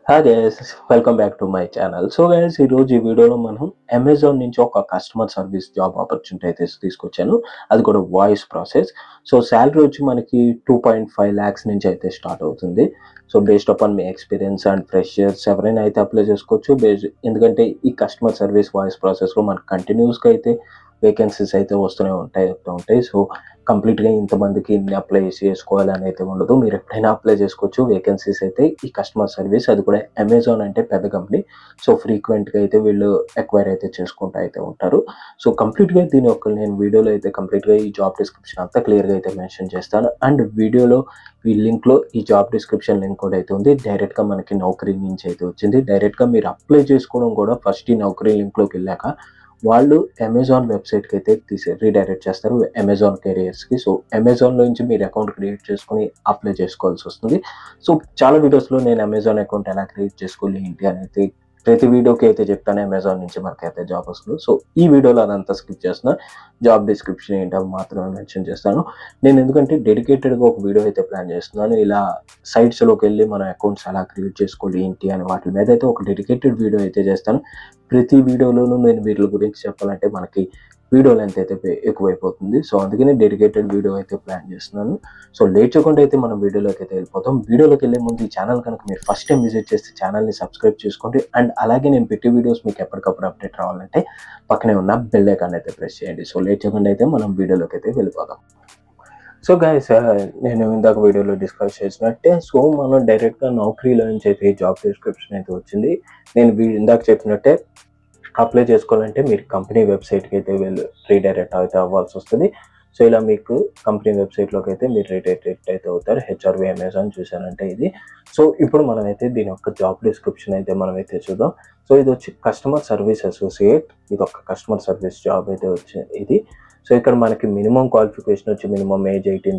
Hi guys, welcome back to my channel. So guys, ఈరోజు ఈ వీడియోలో మనం అమెజాన్ నుంచి ఒక కస్టమర్ సర్వీస్ జాబ్ ఆపర్చునిటీ అయితే తీసుకొచ్చాను. అది కూడా వాయిస్ ప్రాసెస్. సో శాలరీ వచ్చి మనకి 2.5 lakhs నుంచి అయితే స్టార్ట్ అవుతుంది. So based upon me experience and freshers ఎవరైనా అయితే అప్లై చేసుకోవచ్చు. ఎందుకంటే ఈ కస్టమర్ సర్వీస్ వాయిస్ ప్రాసెస్లో మనకు కంటిన్యూస్గా అయితే వేకెన్సీస్ అయితే వస్తూనే ఉంటాయి. సో కంప్లీట్గా ఇంతమందికి ఇన్ని అప్లై చేసుకోవాలని అయితే ఉండదు. మీరు ఎప్పుడైనా అప్లై చేసుకోవచ్చు. వేకెన్సీస్ అయితే ఈ కస్టమర్ సర్వీస్, అది కూడా అమెజాన్ అంటే పెద్ద కంపెనీ. సో ఫ్రీక్వెంట్గా అయితే వీళ్ళు ఎక్వైర్ అయితే చేసుకుంటూ అయితే ఉంటారు. సో కంప్లీట్గా దీని యొక్క నేను వీడియోలో అయితే కంప్లీట్గా ఈ జాబ్ డిస్క్రిప్షన్ అంతా క్లియర్గా అయితే మెన్షన్ చేస్తాను. అండ్ వీడియోలో ఈ లింక్లో ఈ జాబ్ డిస్క్రిప్షన్ లింక్ కూడా అయితే ఉంది. డైరెక్ట్గా మనకి నౌకరీ నుంచి అయితే వచ్చింది. డైరెక్ట్గా మీరు అప్లై చేసుకోవడం కూడా ఫస్ట్ ఈ నౌకరీ లింక్లోకి వెళ్ళాక వాళ్ళు అమెజాన్ వెబ్సైట్కి అయితే రీడైరెక్ట్ చేస్తారు, అమెజాన్ కెరియర్స్కి. సో అమెజాన్లో నుంచి మీరు అకౌంట్ క్రియేట్ చేసుకొని అప్లై చేసుకోవాల్సి వస్తుంది. సో చాలా వీడియోస్లో నేను అమెజాన్ అకౌంట్ ఎలా క్రియేట్ చేసుకోవాలి ఏంటి అని అయితే ప్రతి వీడియోకి అయితే చెప్తాను. అమెజాన్ నుంచి మనకైతే జాబ్ వస్తుంది. సో ఈ వీడియోలో అదంతా స్కిప్ చేస్తున్నా. జాబ్ డిస్క్రిప్షన్ ఏంటో మాత్రమే మెన్షన్ చేస్తాను. నేను ఎందుకంటే డెడికేటెడ్గా ఒక వీడియో అయితే ప్లాన్ చేస్తున్నాను. ఇలా సైట్స్లోకి వెళ్ళి మన అకౌంట్స్ ఎలా క్రియేట్ చేసుకోవాలి ఏంటి అని వాటి మీద అయితే ఒక డెడికేటెడ్ వీడియో అయితే చేస్తాను. ప్రతి వీడియోలోనూ నేను వీటి గురించి చెప్పాలంటే మనకి వీడియో లెంత్ అయితే ఎక్కువైపోతుంది. సో అందుకనే డెడికేటెడ్ వీడియో అయితే ప్లాన్ చేస్తున్నాను. సో లేట్ చేయకుండా అయితే మనం వీడియోలోకి అయితే వెళ్ళిపోతాం. వీడియోలోకి వెళ్ళే ముందు ఈ ఛానల్ కనుక మీరు ఫస్ట్ టైం విజిట్ చేస్తే ఛానల్ని సబ్స్క్రైబ్ చేసుకోండి. అండ్ అలాగే నేను పెట్టే వీడియోస్ మీకు ఎప్పటికప్పుడు అప్డేట్ రావాలంటే పక్కనే ఉన్న బెల్ ఐకాన్ అయితే ప్రెస్ చేయండి. సో లేట్ చేయకుండా అయితే మనం వీడియోలోకి అయితే వెళ్ళిపోదాం. సో గైస్, నేను ఇందాక వీడియోలో డిస్కస్ చేసినట్టే సో మనం డైరెక్ట్గా నౌకరీలో నుంచి అయితే ఈ జాబ్ డిస్క్రిప్షన్ అయితే వచ్చింది. నేను ఇందాక చెప్పినట్టే అప్లై చేసుకోవాలంటే మీరు కంపెనీ వెబ్సైట్కి అయితే రీడైరెక్ట్ అయితే అవ్వాల్సి వస్తుంది. సో ఇలా మీకు కంపెనీ వెబ్సైట్లోకి అయితే మీరు రీడైరెక్ట్ అయితే అవుతారు. హెచ్ఆర్వి అమెజాన్ చూసారంటే ఇది. సో ఇప్పుడు మనం అయితే దీని యొక్క జాబ్ డిస్క్రిప్షన్ అయితే మనం అయితే చూద్దాం. సో ఇది వచ్చి కస్టమర్ సర్వీస్ అసోసియేట్. ఇది ఒక కస్టమర్ సర్వీస్ జాబ్ అయితే ఇది. సో ఇక్కడ మనకి మినిమం క్వాలిఫికేషన్ వచ్చి మినిమం ఏజ్ 18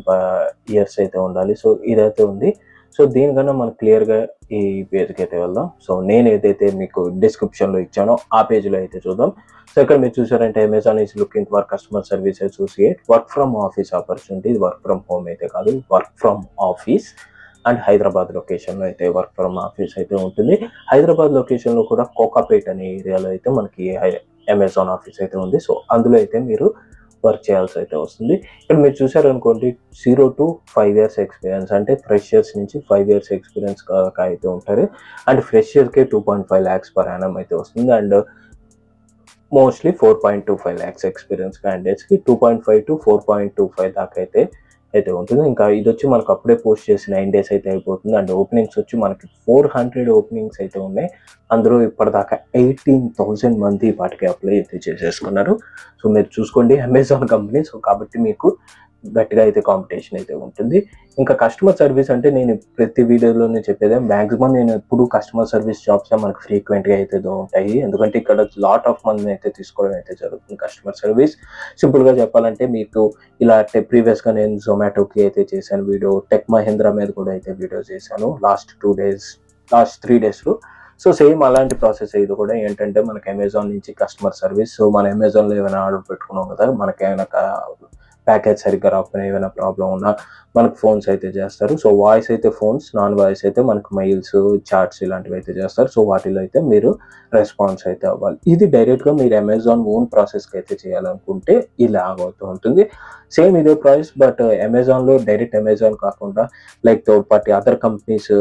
years అయితే ఉండాలి. సో ఇదైతే ఉంది. సో దీనికన్నా మనం క్లియర్గా ఈ పేజ్కి అయితే వెళ్దాం. సో నేను ఏదైతే మీకు డిస్క్రిప్షన్లో ఇచ్చానో ఆ పేజ్లో అయితే చూద్దాం. సో ఇక్కడ మీరు చూసారంటే Amazon is looking for customer service associate, work from office opportunity. Work from home అయితే కాదు, work from office. And Hyderabad లొకేషన్లో అయితే వర్క్ ఫ్రమ్ ఆఫీస్ అయితే ఉంటుంది. హైదరాబాద్ లొకేషన్లో కూడా కోకాపేట్ అనే ఏరియాలో అయితే మనకి అమెజాన్ ఆఫీస్ అయితే ఉంది. సో అందులో అయితే మీరు వర్క్ చేయాల్సి అయితే వస్తుంది. ఇక్కడ మీరు చూసారనుకోండి 0 to 5 years ఎక్స్పీరియన్స్, అంటే ఫ్రెషర్స్ నుంచి 5 years ఎక్స్పీరియన్స్ అయితే ఉంటారు. అండ్ ఫ్రెషర్కి 2.5 lakhs per annum అయితే వస్తుంది. అండ్ మోస్ట్లీ 4.25 lakhs ఎక్స్పీరియన్స్ క్యాండిడేట్స్కి 2.5 to 4.25 దాకా అయితే ఉంటుంది. ఇంకా ఇది వచ్చి మనకు అప్పుడే పోస్ట్ చేసి 9 days అయితే అయిపోతుంది. అండ్ ఓపెనింగ్స్ వచ్చి మనకి 400 ఓపెనింగ్స్ అయితే ఉన్నాయి. అందులో ఇప్పటిదాకా 18,000 మంది వాటికి అప్లై అయితే చేసేసుకున్నారు. సో మీరు చూసుకోండి, అమెజాన్ కంపెనీ. సో కాబట్టి మీకు గట్టిగా అయితే కాంపిటీషన్ అయితే ఉంటుంది. ఇంకా కస్టమర్ సర్వీస్ అంటే నేను ప్రతి వీడియోలోనే చెప్పేది, మ్యాక్సిమం నేను ఎప్పుడు కస్టమర్ సర్వీస్ జాబ్స్ మనకు ఫ్రీక్వెంట్గా అయితే ఉంటాయి. ఎందుకంటే ఇక్కడ లాట్ ఆఫ్ మంది అయితే తీసుకోవడం అయితే జరుగుతుంది కస్టమర్ సర్వీస్. సింపుల్గా చెప్పాలంటే మీకు ఇలా ప్రీవియస్గా నేను జొమాటోకి అయితే చేశాను వీడియో, టెక్ మహేంద్ర మీద కూడా అయితే వీడియో చేశాను లాస్ట్ 3 daysలో. సో సేమ్ అలాంటి ప్రాసెస్ ఇది కూడా ఏంటంటే మనకి అమెజాన్ నుంచి కస్టమర్ సర్వీస్. సో మన అమెజాన్లో ఏమైనా ఆర్డర్ పెట్టుకున్నాం కదా, మనకి ఏమైనా ప్యాకేజ్ సరిగ్గా రాకపోయినా ఏమైనా ప్రాబ్లం ఉన్నా మనకు ఫోన్స్ అయితే చేస్తారు. సో వాయిస్ అయితే ఫోన్స్, నాన్ వాయిస్ అయితే మనకు మెయిల్స్, చాట్స్ ఇలాంటివి అయితే చేస్తారు. సో వాటిలో అయితే మీరు రెస్పాన్స్ అయితే అవ్వాలి. ఇది డైరెక్ట్గా మీరు అమెజాన్ ఓన్ ప్రాసెస్కి అయితే చేయాలనుకుంటే ఇలా అవుతూ ఉంటుంది. సేమ్ ఇదే ప్రాసెస్, బట్ అమెజాన్లో డైరెక్ట్ అమెజాన్ కాకుండా like third party other companies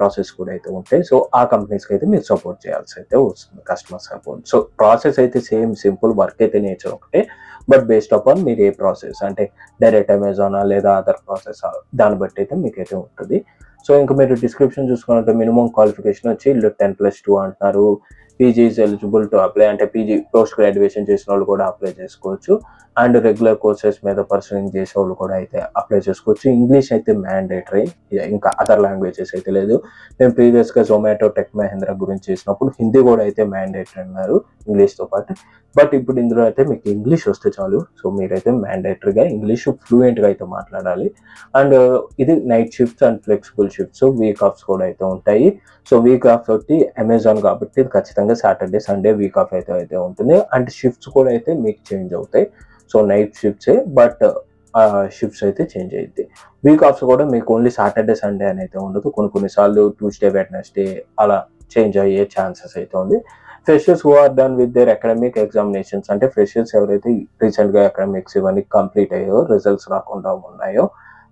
process కూడా అయితే ఉంటాయి. సో ఆ కంపెనీస్కి అయితే మీరు సపోర్ట్ చేయాల్సి అయితే వస్తుంది, కస్టమర్ సపోర్ట్. సో ప్రాసెస్ అయితే సేమ్, సింపుల్, వర్క్ అయితే నేచర్ ఒకటే. బట్ బేస్డ్ అపాన్ మీరు ఏ ప్రాసెస్ అంటే డైరెక్ట్ అమెజానా లేదా అదర్ ప్రాసెస్, దాన్ని బట్టి అయితే మీకైతే ఉంటుంది. సో ఇంకా మీరు డిస్క్రిప్షన్ చూసుకున్నట్టు మినిమం క్వాలిఫికేషన్ వచ్చి 10+2 అంటున్నారు. PG is eligible to apply, అంటే పీజీ పోస్ట్ గ్రాడ్యుయేషన్ చేసిన వాళ్ళు కూడా అప్లై చేసుకోవచ్చు. అండ్ రెగ్యులర్ కోర్సెస్ మీద పర్సూయింగ్ చేసే వాళ్ళు కూడా అయితే అప్లై చేసుకోవచ్చు. ఇంగ్లీష్ అయితే మ్యాండేటరీ, ఇంకా అదర్ లాంగ్వేజెస్ అయితే లేదు. నేను ప్రీవియస్గా జొమాటో, టెక్ మహేంద్ర గురించి చేసినప్పుడు హిందీ కూడా అయితే మ్యాండేటరీ అన్నారు ఇంగ్లీష్తో పాటు. బట్ ఇప్పుడు ఇందులో అయితే మీకు ఇంగ్లీష్ వస్తే చాలు. సో మీరైతే మ్యాండేటరీగా ఇంగ్లీష్ ఫ్లూయెంట్గా అయితే మాట్లాడాలి. అండ్ ఇది night shifts and flexible shifts, week offs కూడా అయితే ఉంటాయి. సో వీక్ ఆఫ్ తోటి అమెజాన్ కాబట్టి ఖచ్చితంగా సాటర్డే, సండే వీక్ ఆఫ్ అయితే ఉంటుంది. అండ్ షిఫ్ట్స్ కూడా అయితే మీకు చేంజ్ అవుతాయి. సో నైట్ షిఫ్ట్సే, బట్ షిఫ్ట్స్ అయితే చేంజ్ అయ్యింది. వీక్ ఆఫ్స్ కూడా మీకు ఓన్లీ సాటర్డే సండే అని అయితే ఉండదు. కొన్నిసార్లు ట్యూస్డే వెడ్నెస్డే అలా చేంజ్ అయ్యే ఛాన్సెస్ అయితే ఉంది. Freshers who are done with their academic examinations, అంటే ఫ్రెషర్స్ ఎవరైతే రీసెంట్గా అకాడమిక్స్ ఇవన్నీ కంప్లీట్ అయ్యో రిజల్ట్స్ రాకుండా ఉన్నాయో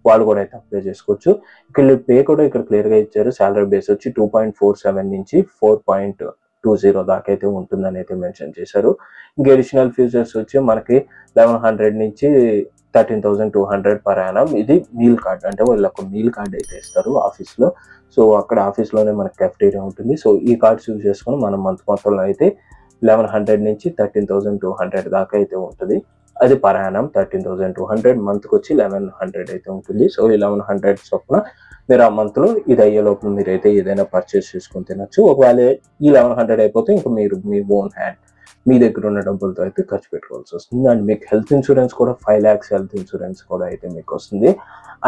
వాళ్ళు కూడా అయితే అప్లై చేసుకోవచ్చు. ఇక్కడ పే కూడా ఇక్కడ క్లియర్గా ఇచ్చారు. శాలరీ బేస్ వచ్చి 2.47 నుంచి 4.20 దాకా అయితే ఉంటుందని అయితే మెన్షన్ చేశారు. ఇంకా అడిషనల్ ఫీచర్స్ వచ్చి మనకి 1100 నుంచి 13,200 పర్ యానం. ఇది మీల్ కార్డ్, అంటే వాళ్ళకు మీల్ కార్డ్ అయితే ఇస్తారు ఆఫీస్లో. సో అక్కడ ఆఫీస్లోనే మనకి కెఫ్టీరియా ఉంటుంది. సో ఈ కార్డ్స్ యూజ్ చేసుకొని మనం మంత్ మొత్తంలో అయితే 1100 నుంచి 13,200 దాకా అయితే ఉంటుంది. అది పర్ యానం 13,200, మంత్కి వచ్చి 1100 అయితే ఉంటుంది. సో 1100 చొప్పున మీరు ఆ మంత్లో ఇది అయ్యే లోపల మీరైతే ఏదైనా పర్చేస్ చేసుకొని తినచ్చు. ఒకవేళ ఈ 1100 అయిపోతే ఇంకా మీరు మీ ఓన్ హ్యాండ్ మీ దగ్గర ఉన్న డబ్బులతో అయితే ఖర్చు పెట్టుకోవాల్సి వస్తుంది. అండ్ మీకు హెల్త్ ఇన్సూరెన్స్ కూడా 5 lakhs హెల్త్ ఇన్సూరెన్స్ కూడా అయితే మీకు వస్తుంది.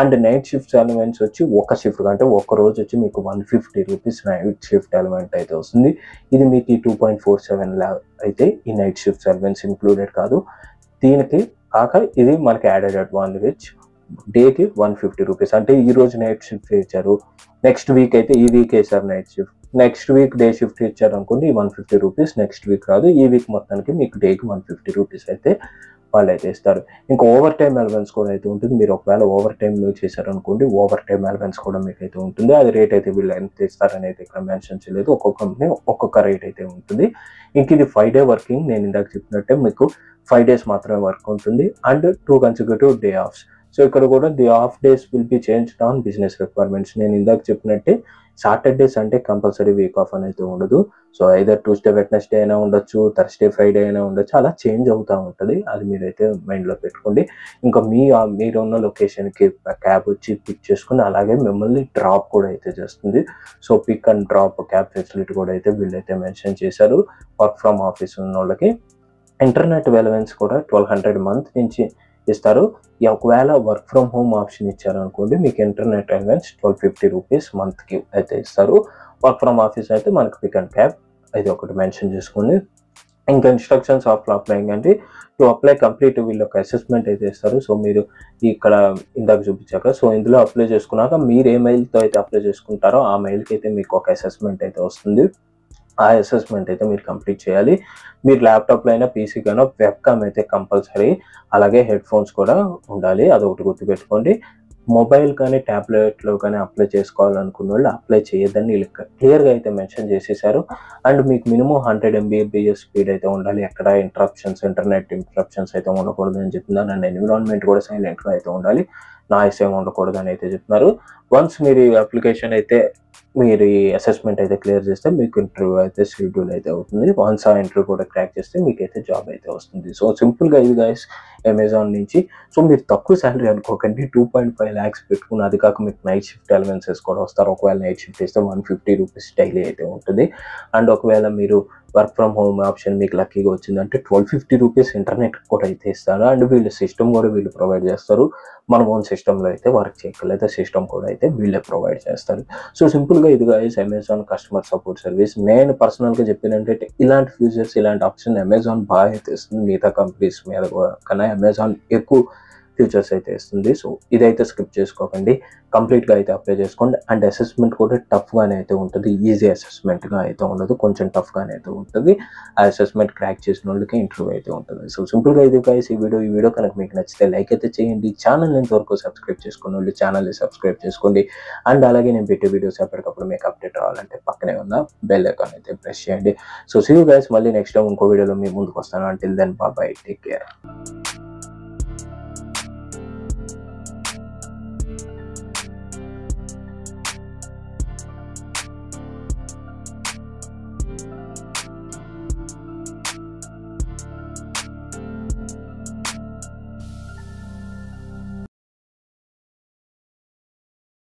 అండ్ నైట్ షిఫ్ట్ ఎలిమెంట్స్ వచ్చి ఒక షిఫ్ట్ అంటే ఒక రోజు వచ్చి మీకు 150 రూపీస్ నైట్ షిఫ్ట్ ఎలిమెంట్ అయితే వస్తుంది. ఇది మీకు 2.47 అయితే ఈ నైట్ షిఫ్ట్ ఎలిమెంట్స్ ఇంక్లూడెడ్ కాదు. దీనికి కాక ఇది మనకి యాడెడ్ అడ్వాంటేజ్, డేకి 150 రూపీస్. అంటే ఈ రోజు నైట్ షిఫ్ట్ ఇచ్చారు, నెక్స్ట్ వీక్ అయితే ఈ వీక్ వేసారు night shift, next week day shift ఇచ్చారు అనుకోండి 150 రూపీస్, నెక్స్ట్ వీక్ రాదు, ఈ వీక్ మొత్తానికి మీకు డేకి 150 రూపీస్ అయితే వాళ్ళు అయితే ఇస్తారు. ఇంకా ఓవర్ టైమ్ అలవెన్స్ కూడా అయితే ఉంటుంది. మీరు ఒకవేళ ఓవర్ టైమ్ చేశారనుకోండి ఓవర్ టైమ్ అలవెన్స్ కూడా మీకు అయితే ఉంటుంది. అది రేట్ అయితే వీళ్ళు ఎంత ఇస్తారని అయితే ఇక్కడ మెన్షన్ చేయలేదు. ఒక్కొక్క కంపెనీ ఒక్కొక్క రేట్ అయితే ఉంటుంది. ఇంక ఇది 5 day వర్కింగ్. నేను ఇందాక చెప్పినట్టే మీకు 5 days మాత్రమే వర్క్ ఉంటుంది and 2 consecutive day offs. So ఇక్కడ కూడా the of days will be changed on business requirements. నేను ఇందాక చెప్పినట్టే Saturday Sunday compulsory week off అనేది ఉండదు. సో ఐదర్ ట్యూస్డే వెడ్నెస్డే అయినా ఉండొచ్చు, థర్స్డే ఫ్రైడే అయినా ఉండొచ్చు, అలా చేంజ్ అవుతూ ఉంటుంది. అది మీరైతే మైండ్లో పెట్టుకోండి. ఇంకా మీరున్న లొకేషన్కి క్యాబ్ వచ్చి పిక్ చేసుకుని అలాగే మిమ్మల్ని డ్రాప్ కూడా అయితే చేస్తుంది. So pick and drop cab facility కూడా అయితే వీళ్ళైతే మెన్షన్ చేశారు. వర్క్ ఫ్రమ్ ఆఫీస్ ఉన్న వాళ్ళకి ఇంటర్నెట్ అలవెన్స్ కూడా 1200 మంత్ నుంచి ఇస్తారు. ఒకవేళ వర్క్ ఫ్రమ్ హోమ్ ఆప్షన్ ఇచ్చారనుకోండి మీకు ఇంటర్నెట్ అలవెన్స్ 1250 రూపీస్ మంత్కి అయితే ఇస్తారు. వర్క్ ఫ్రమ్ ఆఫీస్ అయితే మనకి పిక్ అండ్ క్యాబ్ ఇది ఒకటి మెన్షన్ చేసుకోండి. ఇంకా ఇన్స్ట్రక్షన్స్ ఆఫ్ అప్లైయింగ్ అంటే టు అప్లై కంప్లీట్ వీళ్ళు ఒక అసెస్మెంట్ అయితే ఇస్తారు. సో మీరు ఇక్కడ ఇందాక చూపించాక సో ఇందులో అప్లై చేసుకున్నాక మీరు ఏ మెయిల్తో అయితే అప్లై చేసుకుంటారో ఆ మెయిల్కి అయితే మీకు ఒక అసెస్మెంట్ అయితే వస్తుంది. ఆ అసెస్మెంట్ అయితే మీరు కంప్లీట్ చేయాలి. మీరు ల్యాప్టాప్లో అయినా పీసీకి అయినా వెబ్కామ్ అయితే కంపల్సరీ, అలాగే హెడ్ ఫోన్స్ కూడా ఉండాలి. అదొకటి గుర్తుపెట్టుకోండి. మొబైల్ కానీ ట్యాబ్లెట్లో కానీ అప్లై చేసుకోవాలనుకున్న వాళ్ళు అప్లై చేయొద్దని వీళ్ళు క్లియర్గా అయితే మెన్షన్ చేసేసారు. అండ్ మీకు మినిమం 100 Mbps స్పీడ్ అయితే ఉండాలి. ఎక్కడ ఇంటర్నెట్ ఇంటరప్షన్స్ అయితే ఉండకూడదు అని చెప్తున్నారు. అండ్ ఎన్విరాన్మెంట్ కూడా సైలెంట్గా అయితే ఉండాలి, నాయిస్ ఏమి ఉండకూడదు అని అయితే చెప్తున్నారు. వన్స్ మీరు ఈ అప్లికేషన్ అయితే మీరు ఈ అసెస్మెంట్ అయితే క్లియర్ చేస్తే మీకు ఇంటర్వ్యూ అయితే షెడ్యూల్ అయితే అవుతుంది. వన్స్ ఆ ఇంటర్వ్యూ కూడా క్రాక్ చేస్తే మీకైతే జాబ్ అయితే వస్తుంది. సో సింపుల్గా ఇది గైస్ అమెజాన్ నుంచి. సో మీరు తక్కువ శాలరీ అనుకోకండి, 2.5 lakhs పెట్టుకుని అది కాక మీకు నైట్ షిఫ్ట్ అలవెన్సెస్ కూడా వస్తారు. ఒకవేళ నైట్ షిఫ్ట్ ఇస్తే 150 రూపీస్ డైలీ అయితే ఉంటుంది. అండ్ ఒకవేళ మీరు వర్క్ ఫ్రమ్ హోమ్ ఆప్షన్ మీకు లక్కీగా వచ్చిందంటే 1250 రూపీస్ ఇంటర్నెట్ కూడా అయితే ఇస్తారు. అండ్ వీళ్ళు సిస్టమ్ కూడా వీళ్ళు ప్రొవైడ్ చేస్తారు. మన ఓన్ సిస్టంలో అయితే వర్క్ చేయగలైతే సిస్టమ్ కూడా అయితే వీళ్ళే ప్రొవైడ్ చేస్తారు. సో సింపుల్గా ఇది guys Amazon customer support service. నేను పర్సనల్గా చెప్పినంటే ఇలాంటి ఫీచర్స్ ఇలాంటి ఆప్షన్ అమెజాన్ బాగా అయితే ఇస్తుంది. మిగతా కంపెనీస్ మీద కన్నా అమెజాన్ ఎక్కువ ఫీచర్స్ అయితే ఇస్తుంది. సో ఇదైతే స్కిప్ చేసుకోకండి, కంప్లీట్గా అయితే అప్లై చేసుకోండి. అండ్ అసెస్మెంట్ కూడా టఫ్గానే అయితే ఉంటుంది, ఈజీ అసెస్మెంట్గా అయితే ఉండదు, కొంచెం టఫ్గానే అయితే ఉంటుంది. ఆ అసెస్మెంట్ క్రాక్ చేసిన వాళ్ళకి ఇంటర్వ్యూ అయితే ఉంటుంది. సో సింపుల్గా ఇది గైస్ ఈ వీడియో కనుక మీకు నచ్చితే లైక్ అయితే చేయండి. ఛానల్ ఇంతవరకు సబ్స్క్రైబ్ చేసుకున్న వాళ్ళు ఛానల్ని సబ్స్క్రైబ్ చేసుకోండి. అండ్ అలాగే నేను పెట్టే వీడియోస్ ఎప్పటికప్పుడు మీకు అప్డేట్ రావాలంటే పక్కనే ఉన్న బెల్ ఐకాన్ అయితే ప్రెస్ చేయండి. సో సీ యూ గైస్, మళ్ళీ నెక్స్ట్ టైం ఇంకో వీడియోలో మీ ముందుకు వస్తాను. Until then bye, take care.